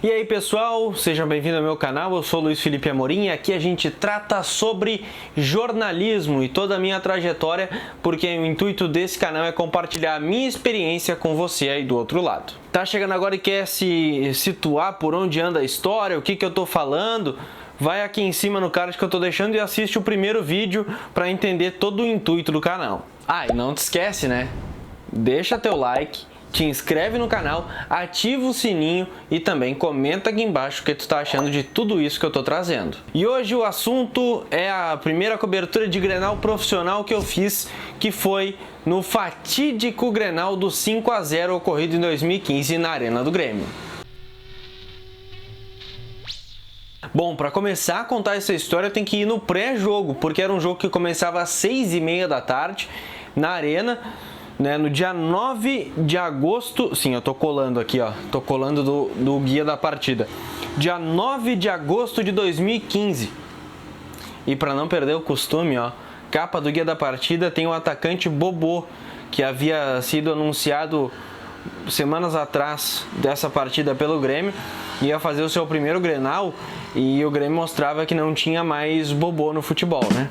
E aí pessoal, sejam bem-vindos ao meu canal, eu sou Luiz Felipe Amorim e aqui a gente trata sobre jornalismo e toda a minha trajetória, porque o intuito desse canal é compartilhar a minha experiência com você aí do outro lado. Tá chegando agora e quer se situar por onde anda a história, o que eu tô falando? Vai aqui em cima no card que eu tô deixando e assiste o primeiro vídeo para entender todo o intuito do canal. Ah, e não te esquece, né? Deixa teu like, te inscreve no canal, ativa o sininho e também comenta aqui embaixo o que tu tá achando de tudo isso que eu tô trazendo. E hoje o assunto é a primeira cobertura de Grenal profissional que eu fiz, que foi no fatídico Grenal do 5-0 ocorrido em 2015 na Arena do Grêmio. Bom, para começar a contar essa história tem que ir no pré-jogo, porque era um jogo que começava às 6h30 da tarde na Arena, né, no dia 9 de agosto, sim, eu tô colando aqui, ó, tô colando do guia da partida, dia 9 de agosto de 2015. E para não perder o costume, ó, capa do guia da partida tem o atacante Bobô, que havia sido anunciado semanas atrás dessa partida pelo Grêmio, ia fazer o seu primeiro Grenal e o Grêmio mostrava que não tinha mais Bobô no futebol, né?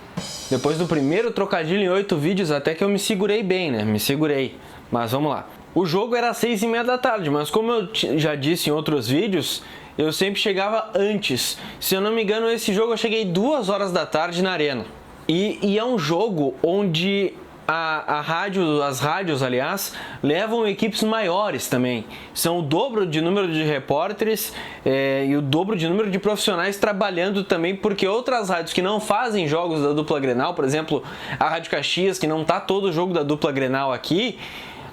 Depois do primeiro trocadilho em 8 vídeos, até que eu me segurei bem, né? Me segurei. Mas vamos lá. O jogo era às 6h30 da tarde, mas como eu já disse em outros vídeos, eu sempre chegava antes. Se eu não me engano, esse jogo eu cheguei 2 horas da tarde na Arena. E é um jogo onde as rádios, aliás, levam equipes maiores também. São o dobro de número de repórteres e o dobro de número de profissionais trabalhando também, porque outras rádios que não fazem jogos da dupla Grenal, por exemplo, a Rádio Caxias, que não tá todo o jogo da dupla Grenal aqui,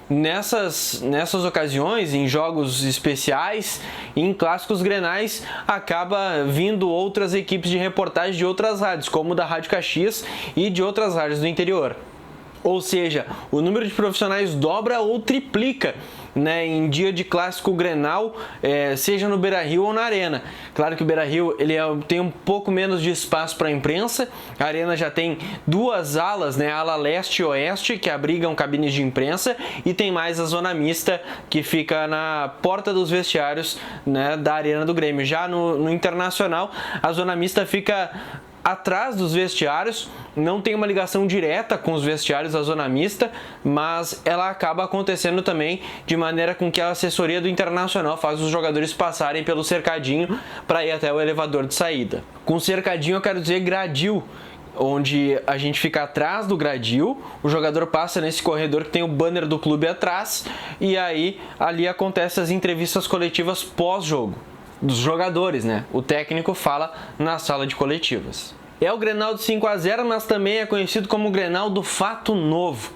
nessas ocasiões, em jogos especiais, em clássicos grenais, acaba vindo outras equipes de reportagem de outras rádios, como da Rádio Caxias e de outras rádios do interior. Ou seja, o número de profissionais dobra ou triplica, né, em dia de clássico Grenal, seja no Beira-Rio ou na Arena. Claro que o Beira-Rio tem um pouco menos de espaço para a imprensa, a Arena já tem 2 alas, né, ala leste e oeste, que abrigam cabines de imprensa, e tem mais a zona mista, que fica na porta dos vestiários, né, da Arena do Grêmio. Já no Internacional, a zona mista fica atrás dos vestiários, não tem uma ligação direta com os vestiários da zona mista, mas ela acaba acontecendo também de maneira com que a assessoria do Internacional faz os jogadores passarem pelo cercadinho para ir até o elevador de saída. Com cercadinho eu quero dizer gradil, onde a gente fica atrás do gradil, o jogador passa nesse corredor que tem o banner do clube atrás, e aí ali acontecem as entrevistas coletivas pós-jogo dos jogadores, né? O técnico fala na sala de coletivas. É o Grenal do 5-0, mas também é conhecido como o Grenal do fato novo,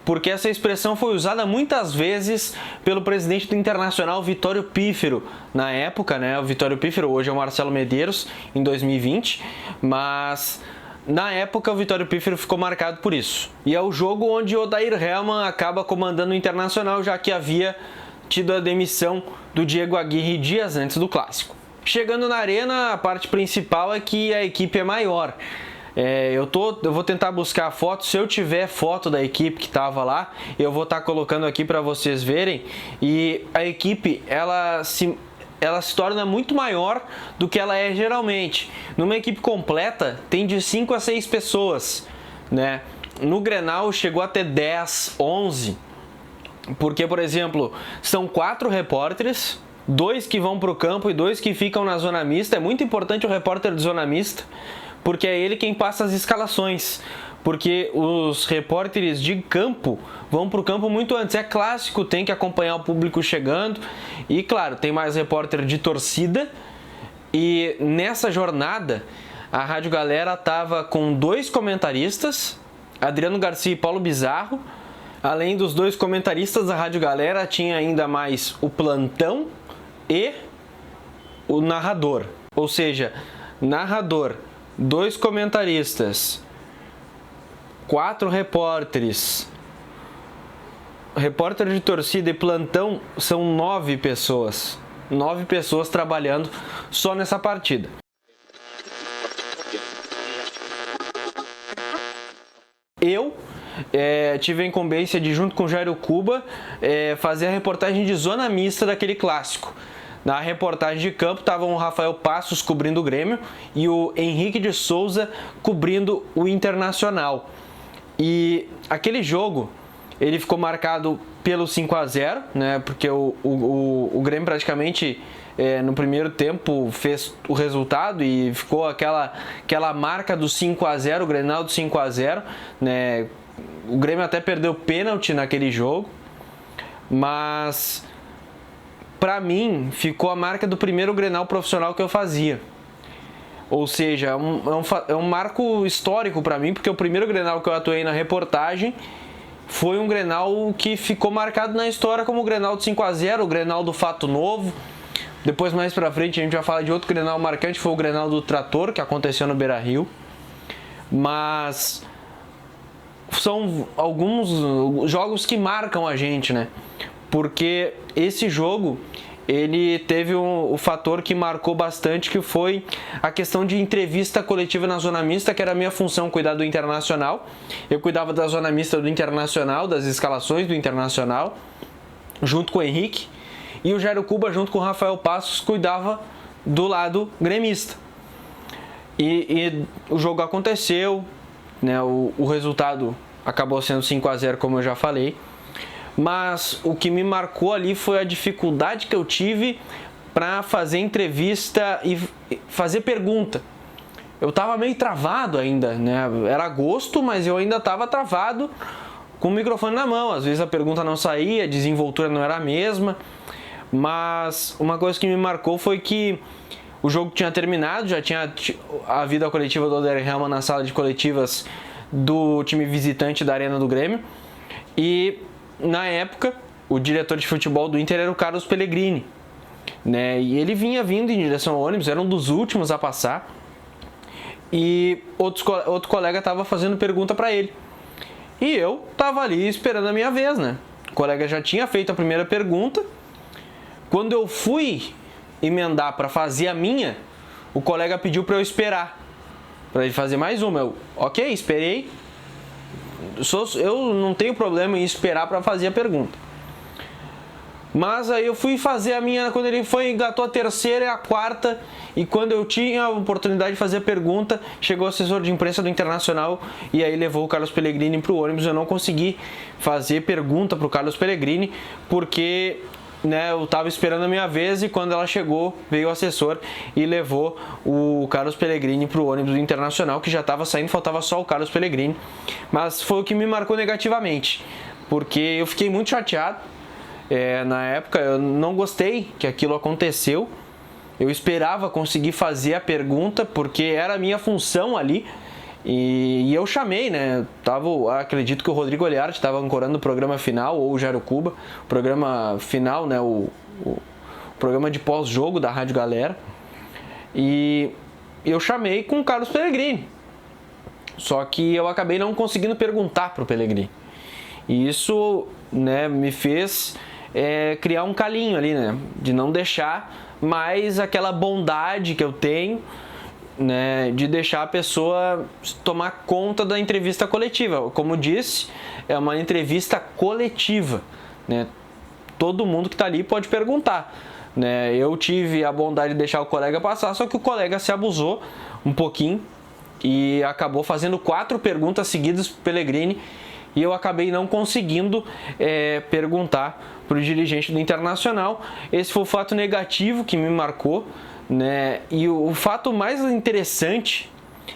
porque essa expressão foi usada muitas vezes pelo presidente do Internacional, Vitório Pífero, na época, né? O Vitório Pífero, hoje é o Marcelo Medeiros, em 2020, mas na época o Vitório Pífero ficou marcado por isso. E é o jogo onde o Odair Hellmann acaba comandando o Internacional, já que havia tido a demissão do Diego Aguirre dias antes do clássico. Chegando na Arena, a parte principal é que a equipe é maior. Eu vou tentar buscar a foto. Se eu tiver foto da equipe que estava lá, eu vou estar colocando aqui para vocês verem. E a equipe ela se torna muito maior do que ela é geralmente. Numa equipe completa tem de 5 a 6 pessoas, né? No Grenal chegou até 10, 11. Porque, por exemplo, são 4 repórteres, 2 que vão para o campo e 2 que ficam na zona mista. É muito importante o repórter de zona mista, porque é ele quem passa as escalações. Porque os repórteres de campo vão para o campo muito antes. É clássico, tem que acompanhar o público chegando. E, claro, tem mais repórter de torcida. E nessa jornada, a Rádio Galera estava com 2 comentaristas, Adriano Garcia e Paulo Bizarro. Além dos 2 comentaristas da Rádio Galera, tinha ainda mais o plantão e o narrador. Ou seja, narrador, 2 comentaristas, 4 repórteres, repórter de torcida e plantão, são 9 pessoas. 9 pessoas trabalhando só nessa partida. Eu tive a incumbência de, junto com o Jairo Cuba, fazer a reportagem de zona mista daquele clássico. Na reportagem de campo estavam o Rafael Passos cobrindo o Grêmio e o Henrique de Souza cobrindo o Internacional. E aquele jogo, ele ficou marcado pelo 5-0, né? Porque o Grêmio praticamente no primeiro tempo fez o resultado e ficou aquela marca do 5-0, o Grenal do 5-0, né? O Grêmio até perdeu pênalti naquele jogo, mas para mim ficou a marca do primeiro Grenal profissional que eu fazia. Ou seja, é um marco histórico para mim, porque o primeiro Grenal que eu atuei na reportagem foi um Grenal que ficou marcado na história como o Grenal do 5-0, o Grenal do Fato Novo. Depois, mais pra frente, a gente vai falar de outro Grenal marcante, foi o Grenal do Trator, que aconteceu no Beira-Rio. Mas são alguns jogos que marcam a gente, né? Porque esse jogo, ele teve o fator que marcou bastante, que foi a questão de entrevista coletiva na zona mista, que era a minha função, cuidar do Internacional. Eu cuidava da zona mista do Internacional, das escalações do Internacional, junto com o Henrique. E o Jairo Cuba, junto com o Rafael Passos, cuidava do lado gremista. E o jogo aconteceu, né? O resultado acabou sendo 5-0, como eu já falei. Mas o que me marcou ali foi a dificuldade que eu tive para fazer entrevista e fazer pergunta. Eu estava meio travado ainda, né? Era agosto, mas eu ainda estava travado com o microfone na mão. Às vezes a pergunta não saía, a desenvoltura não era a mesma. Mas uma coisa que me marcou foi que o jogo tinha terminado, já tinha a vida coletiva do Oder Helman na sala de coletivas do time visitante da Arena do Grêmio. E na época, o diretor de futebol do Inter era o Carlos Pellegrini, né? E ele vinha vindo em direção ao ônibus, era um dos últimos a passar. E outro colega estava fazendo pergunta para ele. E eu estava ali esperando a minha vez, né? O colega já tinha feito a primeira pergunta. Quando eu fui emendar para fazer a minha, o colega pediu para eu esperar, para ele fazer mais uma. Eu, ok, esperei. Eu não tenho problema em esperar para fazer a pergunta. Mas aí eu fui fazer a minha, quando ele engatou a terceira e a quarta, e quando eu tinha a oportunidade de fazer a pergunta, chegou o assessor de imprensa do Internacional e aí levou o Carlos Pellegrini para o ônibus. Eu não consegui fazer pergunta para o Carlos Pellegrini, porque eu estava esperando a minha vez, e quando ela chegou, veio o assessor e levou o Carlos Pellegrini para o ônibus do Internacional, que já estava saindo, faltava só o Carlos Pellegrini. Mas foi o que me marcou negativamente, porque eu fiquei muito chateado. Na época eu não gostei que aquilo aconteceu. Eu esperava conseguir fazer a pergunta, porque era a minha função ali. E eu chamei, né? Acredito que o Rodrigo Oliarte estava ancorando o programa final, ou o Jairo Cuba, o programa final, né? O programa de pós-jogo da Rádio Galera. E eu chamei com o Carlos Pellegrini. Só que eu acabei não conseguindo perguntar para o Pellegrini. E isso, né, me fez criar um calinho ali, né? De não deixar mais aquela bondade que eu tenho, né, de deixar a pessoa tomar conta da entrevista coletiva. Como disse, é uma entrevista coletiva, né? Todo mundo que está ali pode perguntar, né? Eu tive a bondade de deixar o colega passar, só que o colega se abusou um pouquinho e acabou fazendo 4 perguntas seguidas para o Pellegrini, e eu acabei não conseguindo perguntar para o dirigente do Internacional. Esse foi o fato negativo que me marcou, né? E o fato mais interessante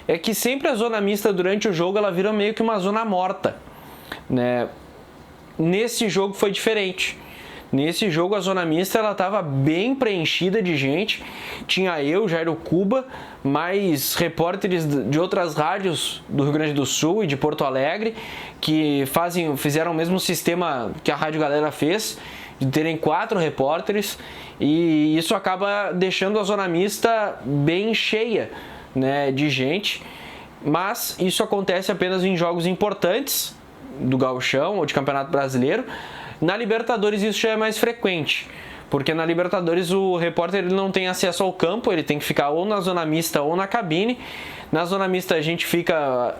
é que sempre a zona mista durante o jogo ela vira meio que uma zona morta, né? Nesse jogo foi diferente. Nesse jogo a zona mista ela estava bem preenchida de gente. Tinha eu, Jairo Cuba, mais repórteres de outras rádios do Rio Grande do Sul e de Porto Alegre, que fizeram o mesmo sistema que a Rádio Galera fez, de terem 4 repórteres, e isso acaba deixando a zona mista bem cheia, né, de gente. Mas isso acontece apenas em jogos importantes do Gauchão ou de Campeonato Brasileiro. Na Libertadores isso já é mais frequente, porque na Libertadores o repórter ele não tem acesso ao campo, ele tem que ficar ou na zona mista ou na cabine. Na zona mista a gente fica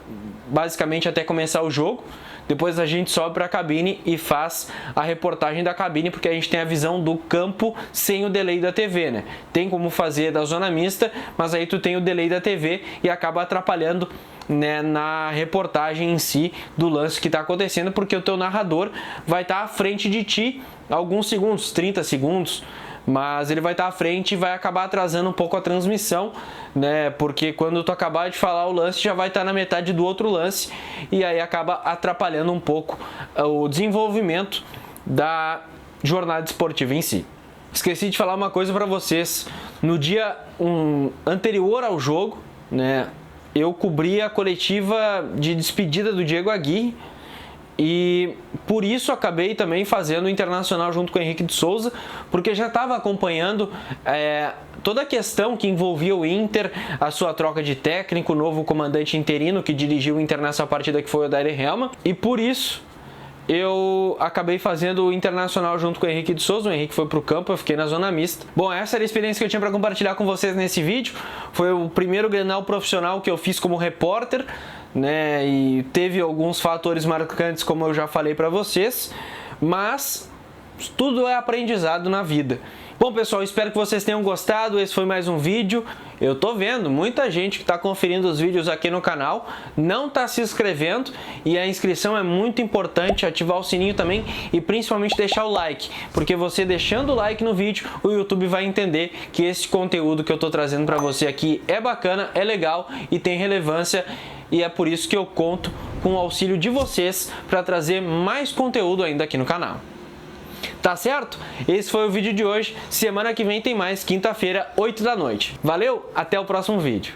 basicamente até começar o jogo. Depois a gente sobe para a cabine e faz a reportagem da cabine, porque a gente tem a visão do campo sem o delay da TV, né? Tem como fazer da zona mista, mas aí tu tem o delay da TV e acaba atrapalhando, né, na reportagem em si do lance que está acontecendo, porque o teu narrador vai estar à frente de ti alguns segundos, 30 segundos, mas ele vai estar à frente e vai acabar atrasando um pouco a transmissão, né? Porque quando tu acabar de falar o lance, já vai estar na metade do outro lance e aí acaba atrapalhando um pouco o desenvolvimento da jornada esportiva em si. Esqueci de falar uma coisa para vocês. No dia anterior ao jogo, né, eu cobri a coletiva de despedida do Diego Aguirre, e por isso acabei também fazendo o Internacional junto com o Henrique de Souza, porque já estava acompanhando toda a questão que envolvia o Inter, a sua troca de técnico, o novo comandante interino que dirigiu o Inter nessa partida, que foi o Odair Helma, e por isso eu acabei fazendo o Internacional junto com o Henrique de Souza. O Henrique foi pro campo, eu fiquei na zona mista. Bom, essa era a experiência que eu tinha para compartilhar com vocês nesse vídeo. Foi o primeiro Grenal profissional que eu fiz como repórter, né? E teve alguns fatores marcantes, como eu já falei para vocês, mas tudo é aprendizado na vida. Bom, pessoal, espero que vocês tenham gostado. Esse foi mais um vídeo. Eu tô vendo muita gente que está conferindo os vídeos aqui no canal, não está se inscrevendo, e a inscrição é muito importante, ativar o sininho também e principalmente deixar o like, porque você deixando o like no vídeo, o YouTube vai entender que esse conteúdo que eu tô trazendo para você aqui é bacana, é legal e tem relevância, e é por isso que eu conto com o auxílio de vocês para trazer mais conteúdo ainda aqui no canal. Tá certo? Esse foi o vídeo de hoje. Semana que vem tem mais, quinta-feira, 8 da noite. Valeu, até o próximo vídeo.